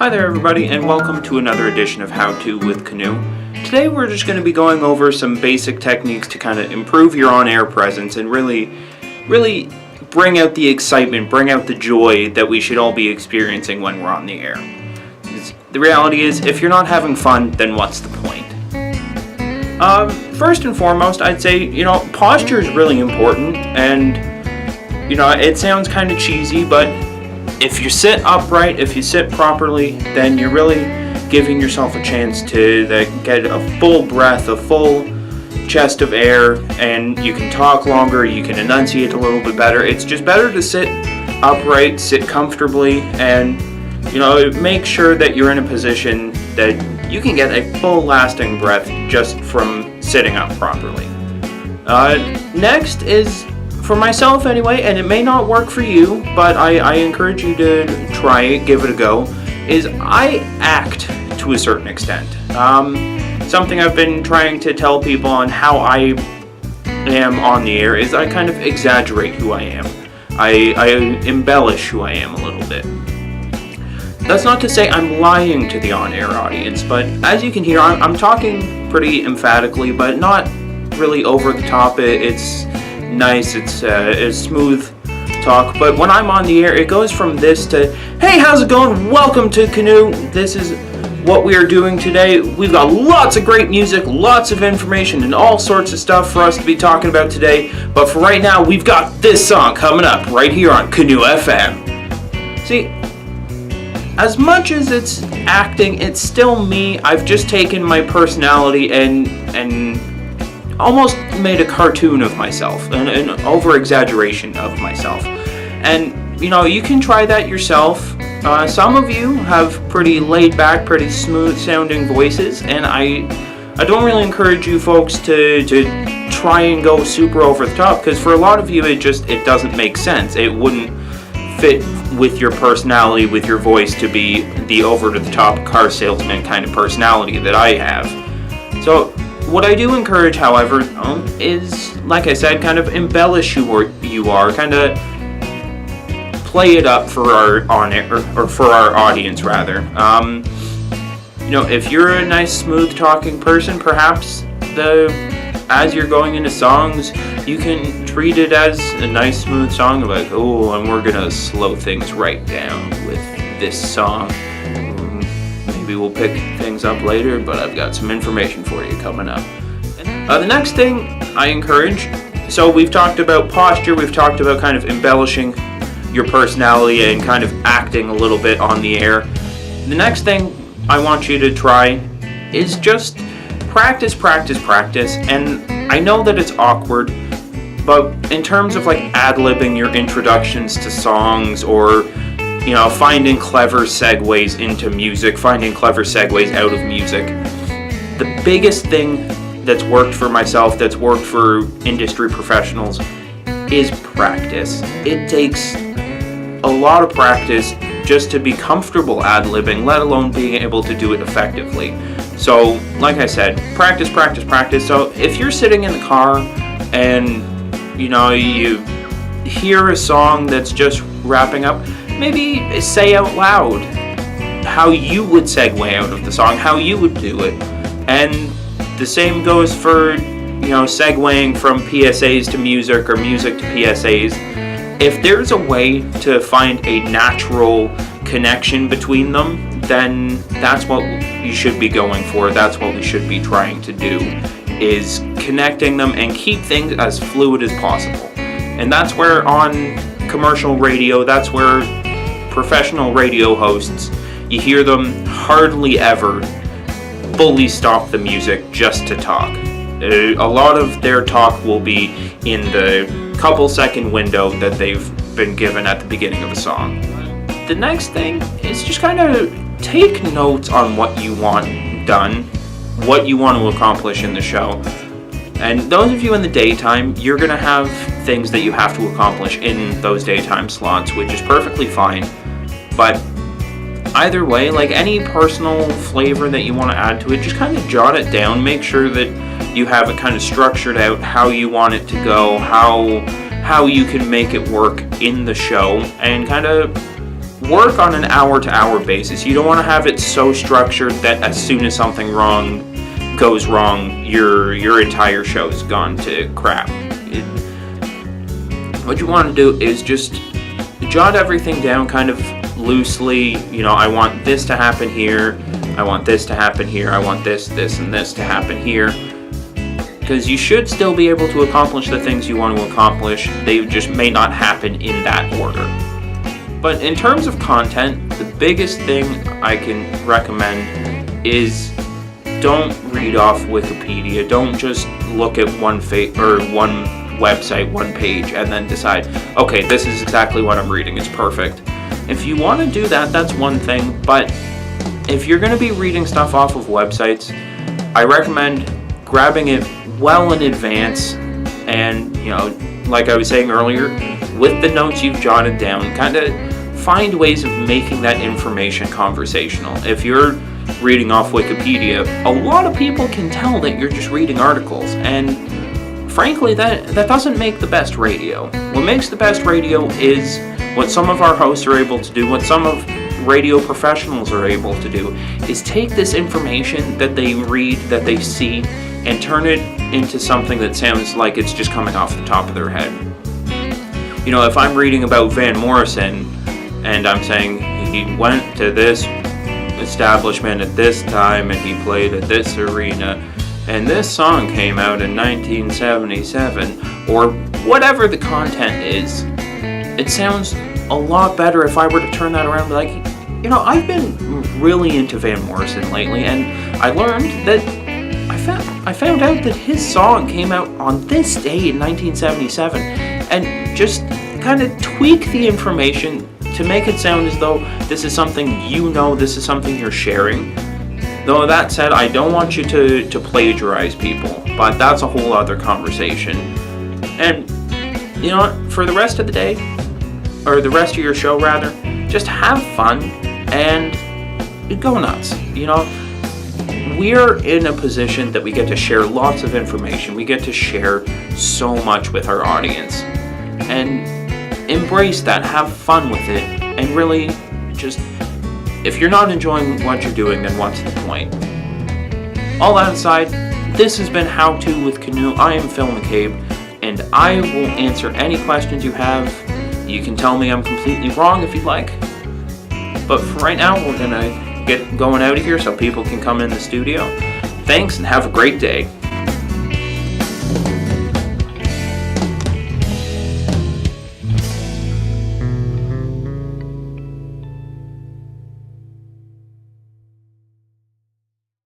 Hi there everybody, and welcome to another edition of How To with Canoe. Today we're just going to be going over some basic techniques to kind of improve your on-air presence and really bring out the excitement, bring out the joy that we should all be experiencing when we're on the air. The reality is, if you're not having fun, then what's the point? First and foremost, I'd say, posture is really important, and, it sounds kind of cheesy, but if you sit upright, if you sit properly, then you're really giving yourself a chance to get a full breath, a full chest of air, and you can talk longer, you can enunciate a little bit better. It's just better to sit upright, sit comfortably, and make sure that you're in a position that you can get a full lasting breath just from sitting up properly. Next is, for myself anyway, and it may not work for you, but I encourage you to try it, give it a go, is I act to a certain extent. Something I've been trying to tell people on how I am on the air is I kind of exaggerate who I am. I embellish who I am a little bit. That's not to say I'm lying to the on-air audience, but as you can hear, I'm talking pretty emphatically, but not really over the top. It's nice, it's smooth talk, but when I'm on the air, it goes from this to, hey, how's it going? Welcome to Canoe. This is what we are doing today. We've got lots of great music, lots of information, and all sorts of stuff for us to be talking about today, but for right now, we've got this song coming up right here on Canoe FM. See, as much as it's acting, it's still me. I've just taken my personality and almost made a cartoon of myself, an over-exaggeration of myself. And, you can try that yourself. Some of you have pretty laid-back, pretty smooth-sounding voices, and I don't really encourage you folks to try and go super over the top, because for a lot of you, it doesn't make sense. It wouldn't fit with your personality, with your voice, to be the over-the-top car salesman kind of personality that I have. So what I do encourage, however, is, like I said, kind of embellish who you are, kind of play it up for our or for our audience, rather. If you're a nice, smooth-talking person, perhaps as you're going into songs, you can treat it as a nice, smooth song, like, oh, and we're gonna slow things right down with this song. Maybe we'll pick things up later, but I've got some information for you coming up. The next thing I encourage, so we've talked about posture, we've talked about kind of embellishing your personality and kind of acting a little bit on the air. The next thing I want you to try is just practice, and I know that it's awkward, but in terms of like ad-libbing your introductions to songs, or finding clever segues into music, finding clever segues out of music. The biggest thing that's worked for myself, that's worked for industry professionals, is practice. It takes a lot of practice just to be comfortable ad-libbing, let alone being able to do it effectively. So, like I said, practice. So, if you're sitting in the car and, you hear a song that's just wrapping up, maybe say out loud how you would segue out of the song, how you would do it. And the same goes for, segueing from PSAs to music or music to PSAs. If there's a way to find a natural connection between them, then that's what you should be going for. That's what we should be trying to do, is connecting them and keep things as fluid as possible. And that's where on commercial radio, that's where professional radio hosts, you hear them hardly ever fully stop the music just to talk. A lot of their talk will be in the couple second window that they've been given at the beginning of a song. The next thing is just kind of take notes on what you want done, what you want to accomplish in the show. And those of you in the daytime, you're going to have things that you have to accomplish in those daytime slots, which is perfectly fine. But either way, like any personal flavor that you want to add to it, just kind of jot it down. Make sure that you have it kind of structured out, how you want it to go, how you can make it work in the show, and kind of work on an hour-to-hour basis. You don't want to have it so structured that as soon as something goes wrong, your entire show is gone to crap. What you want to do is just jot everything down kind of loosely. I want this to happen here, I want this to happen here, I want this, and this to happen here. Because you should still be able to accomplish the things you want to accomplish. They just may not happen in that order. But in terms of content, the biggest thing I can recommend is don't read off Wikipedia. Don't just look at one website, one page, and then decide, okay, this is exactly what I'm reading, it's perfect. If you want to do that, that's one thing, but if you're going to be reading stuff off of websites, I recommend grabbing it well in advance, and, like I was saying earlier, with the notes you've jotted down, kind of find ways of making that information conversational. If you're reading off Wikipedia, a lot of people can tell that you're just reading articles, and frankly, that doesn't make the best radio. What makes the best radio is what some of our hosts are able to do, what some of radio professionals are able to do, is take this information that they read, that they see, and turn it into something that sounds like it's just coming off the top of their head. If I'm reading about Van Morrison, and I'm saying he went to this establishment at this time, and he played at this arena, and this song came out in 1977, or whatever the content is, it sounds a lot better if I were to turn that around and be like, I've been really into Van Morrison lately, and I learned that I found out that his song came out on this day in 1977, and just kind of tweak the information to make it sound as though this is something this is something you're sharing. Though that said, I don't want you to plagiarize people, but that's a whole other conversation. And, for the rest of the day, or the rest of your show rather, just have fun and go nuts. We're in a position that we get to share lots of information. We get to share so much with our audience. And embrace that, have fun with it, and really just, if you're not enjoying what you're doing, then what's the point? All that aside, this has been How To with Canoe. I am Phil McCabe, and I will answer any questions you have. You can tell me I'm completely wrong if you'd like. But for right now, we're going to get going out of here so people can come in the studio. Thanks, and have a great day.